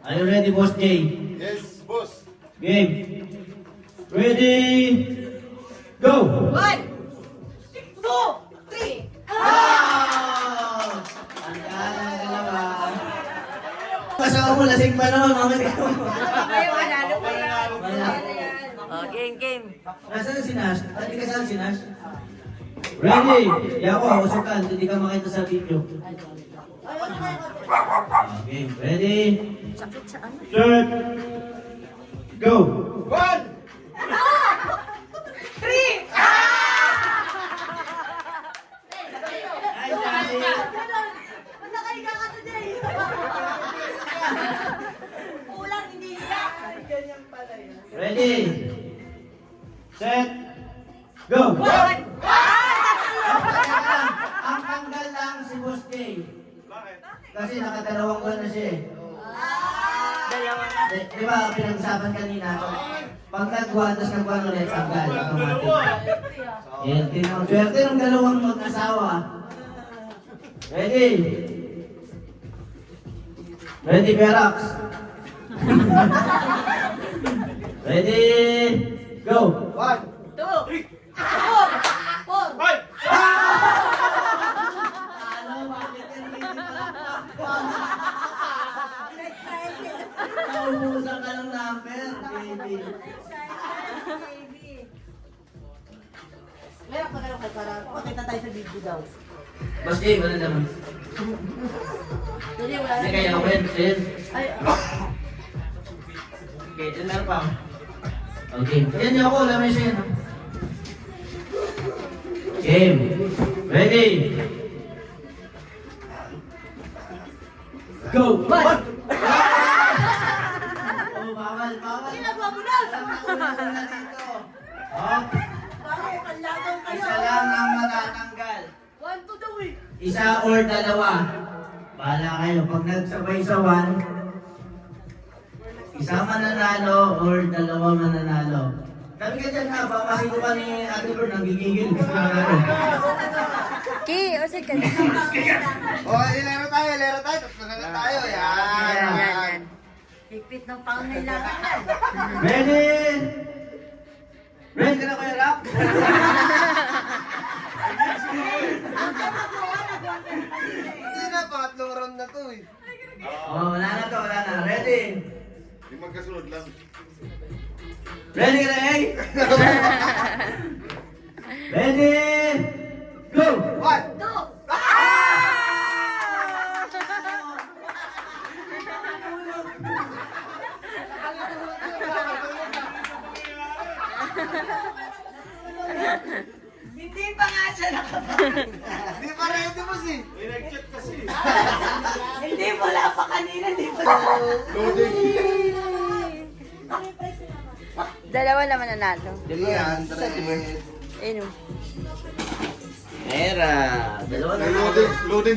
Are you ready, Boss J? Yes, boss. Game. Ready? Go! 1, 2, 3. Ah! Ang galang dalawa. Kasama mo, lasing pa naman, mamaya mo. Ay, manalo pa yan. Wala. Oh, game. Nasaan si Nash? Hindi ka saan si Nash? Ready? Yako, usukan. Hindi ka makita sa video. Game. Ready? Sakit sa ano? Set. Go! 1! 3. Ay, Daddy. Masakay ka today. Kulang, hindi ka. Ganyan pala yun. Ready? Set. Go! 1. Ang tanggal lang si Boss J. Bakit? Kasi nakadalawang buwan na siya eh. Dalawa na. Di ba, pinag-usapan kanina, pag nagbuwan, tapos nagbuwan ulit, tanggal, automatic. Yan, tinang swerte ng dalawang mag-asawa. Ready? Ready, Perax? Ready? Go! 1! 2. 4. 5! Ano, bakit yan hindi palakpak? Naubusan ka ng number, baby. Meron pa kayo para makita tayo sa video daw. Mas game, ano naman? Hindi, wala Hindi kaya ako yan, sin. Ay, Okay, dyan meron pa. Okay, yan niyo ako, alam mo yung sin. Game. Ready? Go! One. Oh, bawal. ginagawa mo na. Wala dito. Oh, Bakit? Panlaban kayo. isa lang ang matatanggal. 1 to the win. Isa or dalawa. Bahala kayo. Pag nagsabay sa one, isa mananalo or dalawa mananalo. Sabi ka dyan ha, baka masino ka ni Ate Bird, nanggigigil. Gusto na natin. Ki, o sige. Oh, lero tayo. Tapos na tayo. Yan. Higpit ng pangailangan yan. Ready? Ready ka na, Kuya Rap? Hindi na, pangatlong round na to eh. Oh, wala na. Ready? Hindi magkasunod lang. Ready ka na, eh? Ready? Go! 1! 2. Hindi pa nga siya nakapag. Hindi pa ready boss eh. May nag-check kasi. Hindi wala pa kanina, hindi pa na. Loading. Dalawa naman nanalo. Hindi yan. Ayun o. Era. Dalawa na. Loading